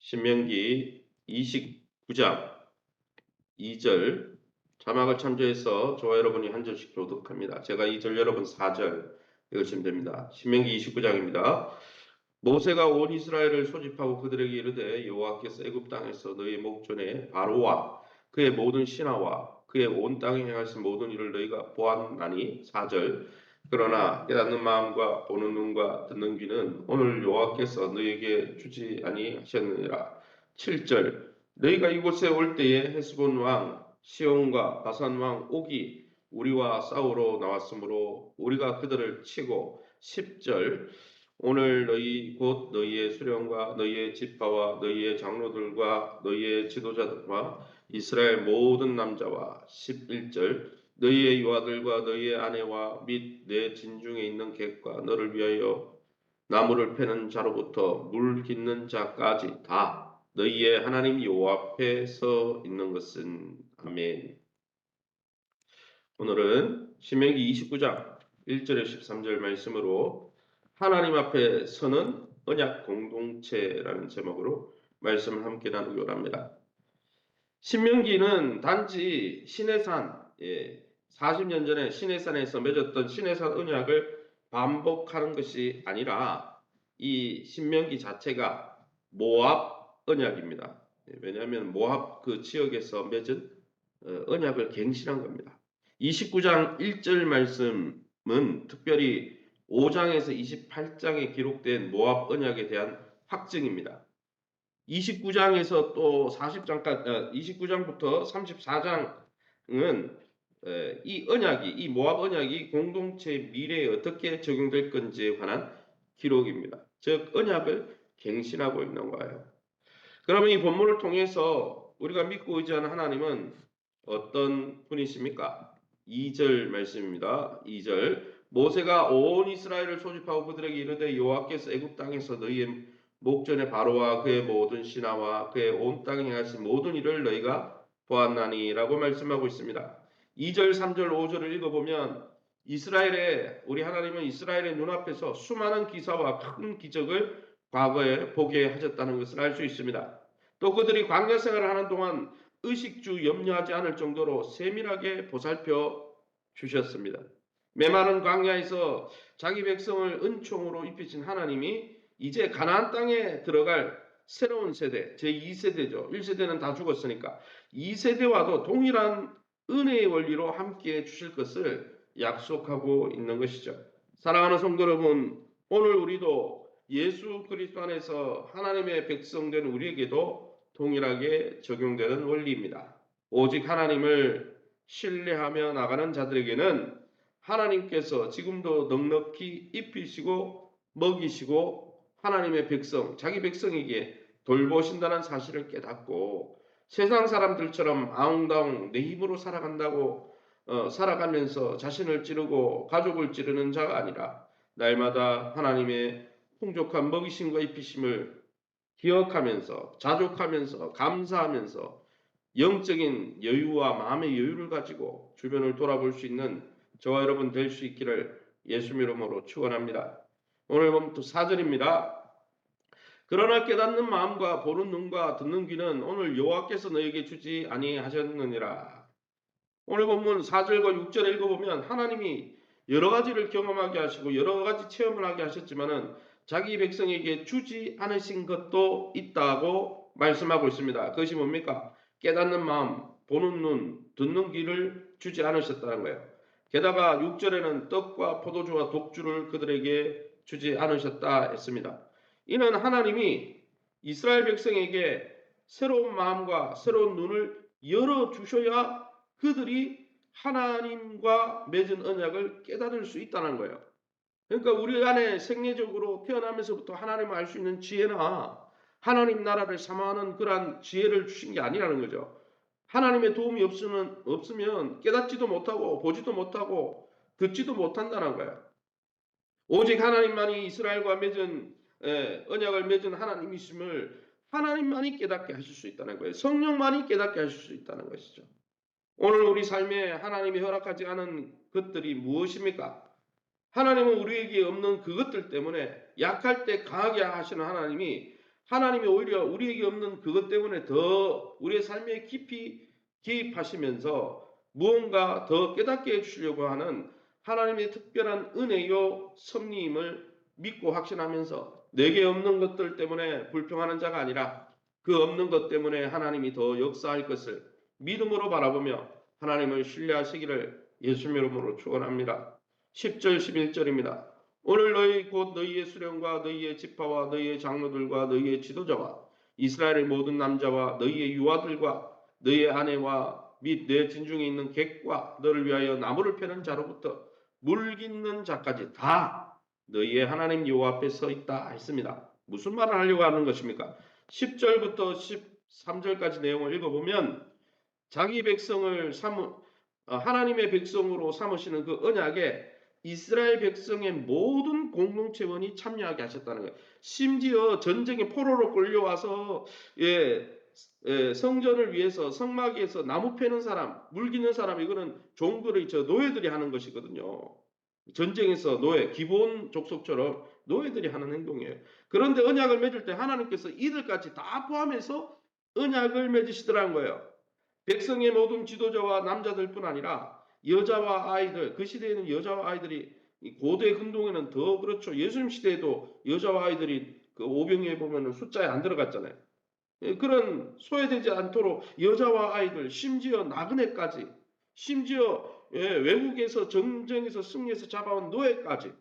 신명기 29장 2절 자막을 참조해서 저와 여러분이 한 절씩 교독합니다. 제가 2절, 여러분 4절 읽으시면 됩니다. 신명기 29장입니다. 모세가 온 이스라엘을 소집하고 그들에게 이르되 여호와께서 애굽 땅에서 너희 목전에 바로와 그의 모든 신하와 그의 온 땅에 행하신 모든 일을 너희가 보았나니. 4절 그러나 깨닫는 마음과 보는 눈과 듣는 귀는 오늘 여호와께서 너희에게 주지 아니하셨느니라. 7절 너희가 이곳에 올 때에 헤스본 왕 시온과 바산 왕 옥이 우리와 싸우러 나왔으므로 우리가 그들을 치고. 10절 오늘 너희 곧 너희의 수령과 너희의 지파와 너희의 장로들과 너희의 지도자들과 이스라엘 모든 남자와. 11절 너희의 유아들과 너희의 아내와 및 내 진중에 있는 객과 너를 위하여 나무를 패는 자로부터 물 깃는 자까지 다 너희의 하나님 여호와 앞에 서 있는 것은. 아멘. 오늘은 신명기 29장 1절에 13절 말씀으로 하나님 앞에 서는 언약 공동체라는 제목으로 말씀을 함께 나누기로 합니다. 신명기는 단지 시내산, 40년 전에 시내산에서 맺었던 시내산 언약을 반복하는 것이 아니라 이 신명기 자체가 모압 언약입니다. 왜냐하면 모압 그 지역에서 맺은 언약을 갱신한 겁니다. 29장 1절 말씀은 특별히 5장에서 28장에 기록된 모압 언약에 대한 확증입니다. 29장에서 또 40장까지, 29장부터 34장은 이 언약이, 이 모압 언약이 공동체 미래에 어떻게 적용될 건지에 관한 기록입니다. 즉, 언약을 갱신하고 있는 거예요. 그러면 이 본문을 통해서 우리가 믿고 의지하는 하나님은 어떤 분이십니까? 2절 말씀입니다. 2절 모세가 온 이스라엘을 소집하고 그들에게 이르되 여호와께서 애굽 땅에서 너희의 목전에 바로와 그의 모든 신하와 그의 온 땅에 행하신 모든 일을 너희가 보았나니 라고 말씀하고 있습니다. 2절, 3절, 5절을 읽어보면 우리 하나님은 이스라엘의 눈앞에서 수많은 기사와 큰 기적을 과거에 보게 하셨다는 것을 알 수 있습니다. 또 그들이 광야 생활을 하는 동안 의식주 염려하지 않을 정도로 세밀하게 보살펴 주셨습니다. 메마른 광야에서 자기 백성을 은총으로 입히신 하나님이 이제 가나안 땅에 들어갈 새로운 세대, 제2세대죠. 1세대는 다 죽었으니까 2세대와도 동일한 은혜의 원리로 함께해 주실 것을 약속하고 있는 것이죠. 사랑하는 성도 여러분, 오늘 우리도 예수 그리스도 안에서 하나님의 백성된 우리에게도 동일하게 적용되는 원리입니다. 오직 하나님을 신뢰하며 나가는 자들에게는 하나님께서 지금도 넉넉히 입히시고 먹이시고 하나님의 백성, 자기 백성에게 돌보신다는 사실을 깨닫고 세상 사람들처럼 아웅다웅 내 힘으로 살아가면서 자신을 찌르고 가족을 찌르는 자가 아니라 날마다 하나님의 풍족한 먹이심과 입히심을 기억하면서 자족하면서 감사하면서 영적인 여유와 마음의 여유를 가지고 주변을 돌아볼 수 있는 저와 여러분 될 수 있기를 예수 이름으로 축원합니다. 오늘 본문 4절입니다. 그러나 깨닫는 마음과 보는 눈과 듣는 귀는 오늘 여호와께서 너에게 주지 아니하셨느니라. 오늘 본문 4절과 6절을 읽어보면 하나님이 여러 가지를 경험하게 하시고 여러 가지 체험을 하게 하셨지만은 자기 백성에게 주지 않으신 것도 있다고 말씀하고 있습니다. 그것이 뭡니까? 깨닫는 마음, 보는 눈, 듣는 귀를 주지 않으셨다는 거예요. 게다가 6절에는 떡과 포도주와 독주를 그들에게 주지 않으셨다 했습니다. 이는 하나님이 이스라엘 백성에게 새로운 마음과 새로운 눈을 열어주셔야 그들이 하나님과 맺은 언약을 깨달을 수 있다는 거예요. 그러니까 우리 안에 생리적으로 태어나면서부터 하나님을 알 수 있는 지혜나 하나님 나라를 사모하는 그러한 지혜를 주신 게 아니라는 거죠. 하나님의 도움이 없으면 깨닫지도 못하고 보지도 못하고 듣지도 못한다는 거예요. 오직 하나님만이 이스라엘과 맺은 언약을 맺은 하나님이심을 하나님만이 깨닫게 하실 수 있다는 거예요. 성령만이 깨닫게 하실 수 있다는 것이죠. 오늘 우리 삶에 하나님이 허락하지 않은 것들이 무엇입니까? 하나님은 우리에게 없는 그것들 때문에 약할 때 강하게 하시는 하나님이 하나님이 오히려 우리에게 없는 그것 때문에 더 우리의 삶에 깊이 개입하시면서 무언가 더 깨닫게 해주시려고 하는 하나님의 특별한 은혜요 섭리임을 믿고 확신하면서 내게 없는 것들 때문에 불평하는 자가 아니라 그 없는 것 때문에 하나님이 더 역사할 것을 믿음으로 바라보며 하나님을 신뢰하시기를 예수님 이름으로 축원합니다. 10절 11절입니다. 오늘 너희 곧 너희의 수령과 너희의 지파와 너희의 장로들과 너희의 지도자와 이스라엘의 모든 남자와 너희의 유아들과 너희의 아내와 및 내 진중에 있는 객과 너를 위하여 나무를 패는 자로부터 물 깃는 자까지 다 너희의 하나님 여호와 앞에 서 있다 했습니다. 무슨 말을 하려고 하는 것입니까? 10절부터 13절까지 내용을 읽어보면 자기 백성을 하나님의 백성으로 삼으시는 그 언약에 이스라엘 백성의 모든 공동체원이 참여하게 하셨다는 거예요. 심지어 전쟁에 포로로 끌려와서 성전을 위해서 성막에서 나무 패는 사람, 물 기는 사람, 이거는 종들의 노예들이 하는 것이거든요. 전쟁에서 노예, 기본 족속처럼 노예들이 하는 행동이에요. 그런데 언약을 맺을 때 하나님께서 이들까지 다 포함해서 언약을 맺으시더라는 거예요. 백성의 모든 지도자와 남자들뿐 아니라 여자와 아이들, 그 시대에는 여자와 아이들이 고대 근동에는 더 그렇죠. 예수님 시대에도 여자와 아이들이 그 오병이에 보면 숫자에 안 들어갔잖아요. 그런 소외되지 않도록 여자와 아이들, 심지어 나그네까지, 심지어 외국에서 전쟁에서 승리해서 잡아온 노예까지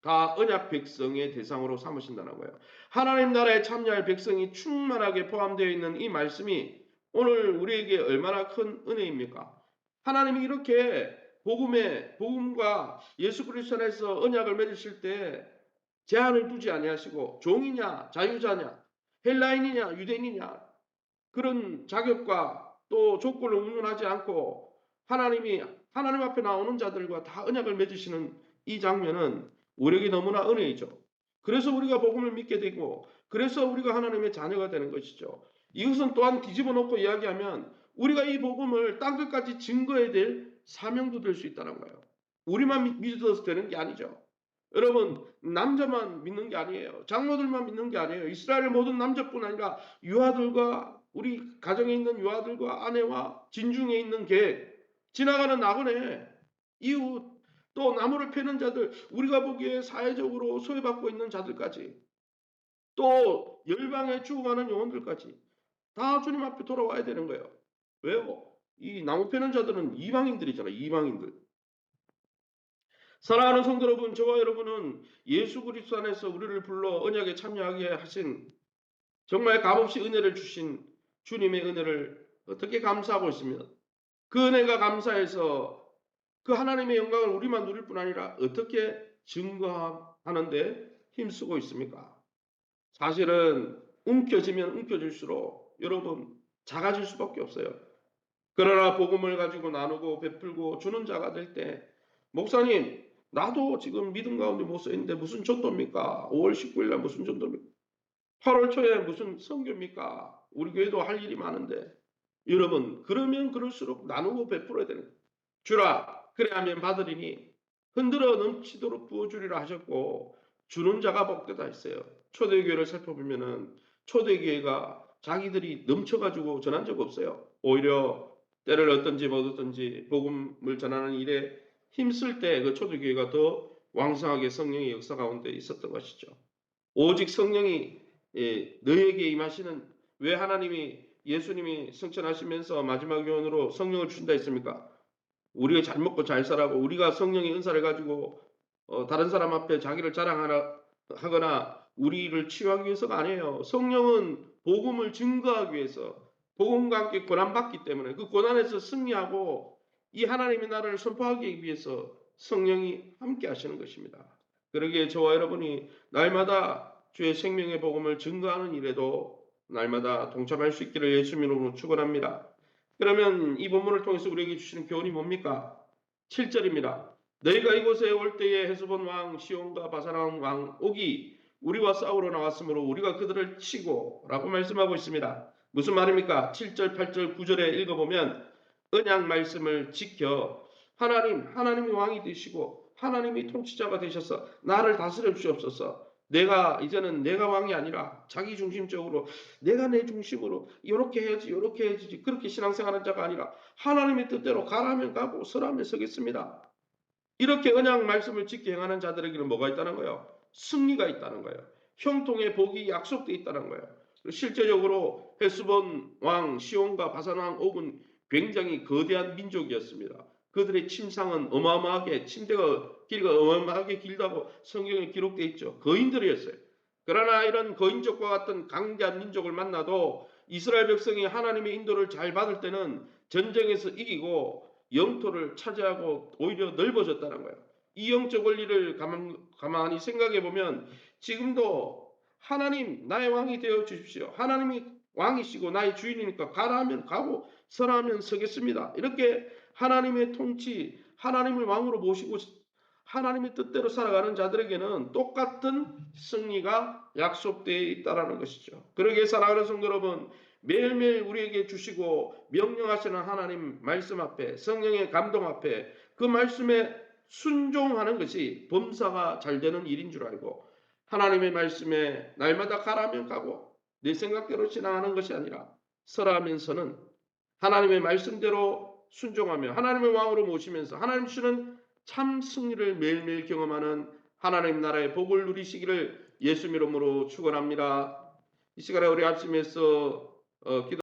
다 언약 백성의 대상으로 삼으신다는 거예요. 하나님 나라에 참여할 백성이 충만하게 포함되어 있는 이 말씀이 오늘 우리에게 얼마나 큰 은혜입니까? 하나님이 이렇게 복음과 예수 그리스도 안에서 언약을 맺으실 때 제한을 두지 아니하시고 종이냐 자유자냐 헬라인이냐 유대인이냐 그런 자격과 또 조건을 운운하지 않고 하나님 앞에 나오는 자들과 다 언약을 맺으시는 이 장면은 우리에게 너무나 은혜이죠. 그래서 우리가 복음을 믿게 되고 그래서 우리가 하나님의 자녀가 되는 것이죠. 이것은 또한 뒤집어 놓고 이야기하면 우리가 이 복음을 땅끝까지 증거해야 될 사명도 될 수 있다는 거예요. 우리만 믿어서 되는 게 아니죠. 여러분, 남자만 믿는 게 아니에요. 장로들만 믿는 게 아니에요. 이스라엘 모든 남자뿐 아니라 유아들과 우리 가정에 있는 유아들과 아내와 진중에 있는 개, 지나가는 나그네, 이웃, 또 나무를 패는 자들, 우리가 보기에 사회적으로 소외받고 있는 자들까지, 또 열방에 죽어가는 영혼들까지 다 주님 앞에 돌아와야 되는 거예요. 왜요? 이 나무 패는 자들은 이방인들이잖아요. 이방인들. 사랑하는 성도 여러분, 저와 여러분은 예수 그리스도 안에서 우리를 불러 언약에 참여하게 하신 정말 값없이 은혜를 주신 주님의 은혜를 어떻게 감사하고 있습니다. 그 은혜가 감사해서 그 하나님의 영광을 우리만 누릴 뿐 아니라 어떻게 증거하는데 힘쓰고 있습니까? 사실은 움켜쥐면 움켜질수록 여러분 작아질 수밖에 없어요. 그러나 복음을 가지고 나누고 베풀고 주는 자가 될 때 목사님 나도 지금 믿음 가운데 못 써있는데 무슨 전도입니까? 5월 19일 날 무슨 전도입니까? 8월 초에 무슨 선교입니까? 우리 교회도 할 일이 많은데 여러분 그러면 그럴수록 나누고 베풀어야 되는 거예요. 주라 그래 하면 받으리니 흔들어 넘치도록 부어주리라 하셨고 주는 자가 복되다 했어요. 초대교회를 살펴보면은 초대교회가 자기들이 넘쳐가지고 전한 적 없어요. 오히려 때를 얻든지 못 얻든지 복음을 전하는 일에 힘쓸 때 그 초대교회가 더 왕성하게 성령의 역사 가운데 있었던 것이죠. 오직 성령이 너에게 임하시는 왜 하나님이 예수님이 승천하시면서 마지막 요원으로 성령을 주신다 했습니까? 우리가 잘 먹고 잘 살라고 우리가 성령의 은사를 가지고 다른 사람 앞에 자기를 자랑하거나 우리를 치유하기 위해서가 아니에요. 성령은 복음을 증거하기 위해서 복음과 함께 고난받기 때문에 그 고난에서 승리하고 이 하나님의 나라를 선포하기 위해서 성령이 함께 하시는 것입니다. 그러기에 저와 여러분이 날마다 주의 생명의 복음을 증거하는 일에도 날마다 동참할 수 있기를 예수님 이름으로 축원합니다. 그러면 이 본문을 통해서 우리에게 주시는 교훈이 뭡니까? 7절입니다. 너희가 이곳에 올 때에 헤스본 왕 시온과 바산 왕 옥이 우리와 싸우러 나왔으므로 우리가 그들을 치고 라고 말씀하고 있습니다. 무슨 말입니까? 7절, 8절, 9절에 읽어보면 언약 말씀을 지켜 하나님이 왕이 되시고 하나님이 통치자가 되셔서 나를 다스려 주시옵소서. 이제는 내가 왕이 아니라 자기 중심적으로 내가 내 중심으로 이렇게 해야지 이렇게 해야지 그렇게 신앙생활하는 자가 아니라 하나님의 뜻대로 가라면 가고 서라면 서겠습니다. 이렇게 언약 말씀을 지켜 행하는 자들에게는 뭐가 있다는 거예요? 승리가 있다는 거예요. 형통의 복이 약속되어 있다는 거예요. 실제적으로 헤스본 왕 시온과 바산 왕 옥은 굉장히 거대한 민족이었습니다. 그들의 침상은 어마어마하게 침대가 길이가 어마어마하게 길다고 성경에 기록되어 있죠. 거인들이었어요. 그러나 이런 거인족과 같은 강대한 민족을 만나도 이스라엘 백성이 하나님의 인도를 잘 받을 때는 전쟁에서 이기고 영토를 차지하고 오히려 넓어졌다는 거예요. 이 영적 원리를 가만히 생각해 보면 지금도 하나님 나의 왕이 되어 주십시오. 하나님이 왕이시고 나의 주인이니까 가라 하면 가고 서라 하면 서겠습니다. 이렇게 하나님의 통치, 하나님을 왕으로 모시고 하나님의 뜻대로 살아가는 자들에게는 똑같은 승리가 약속되어 있다는 것이죠. 그러기에 사랑하는 성도 여러분, 매일매일 우리에게 주시고 명령하시는 하나님 말씀 앞에 성령의 감동 앞에 그 말씀에 순종하는 것이 범사가 잘 되는 일인 줄 알고 하나님의 말씀에 날마다 가라면 가고 내 생각대로 지나가는 것이 아니라 서라면서는 하나님의 말씀대로 순종하며 하나님의 왕으로 모시면서 하나님 주시는 참 승리를 매일매일 경험하는 하나님 나라의 복을 누리시기를 예수 이름으로 축원합니다. 이 시간에 우리 아침에서 기도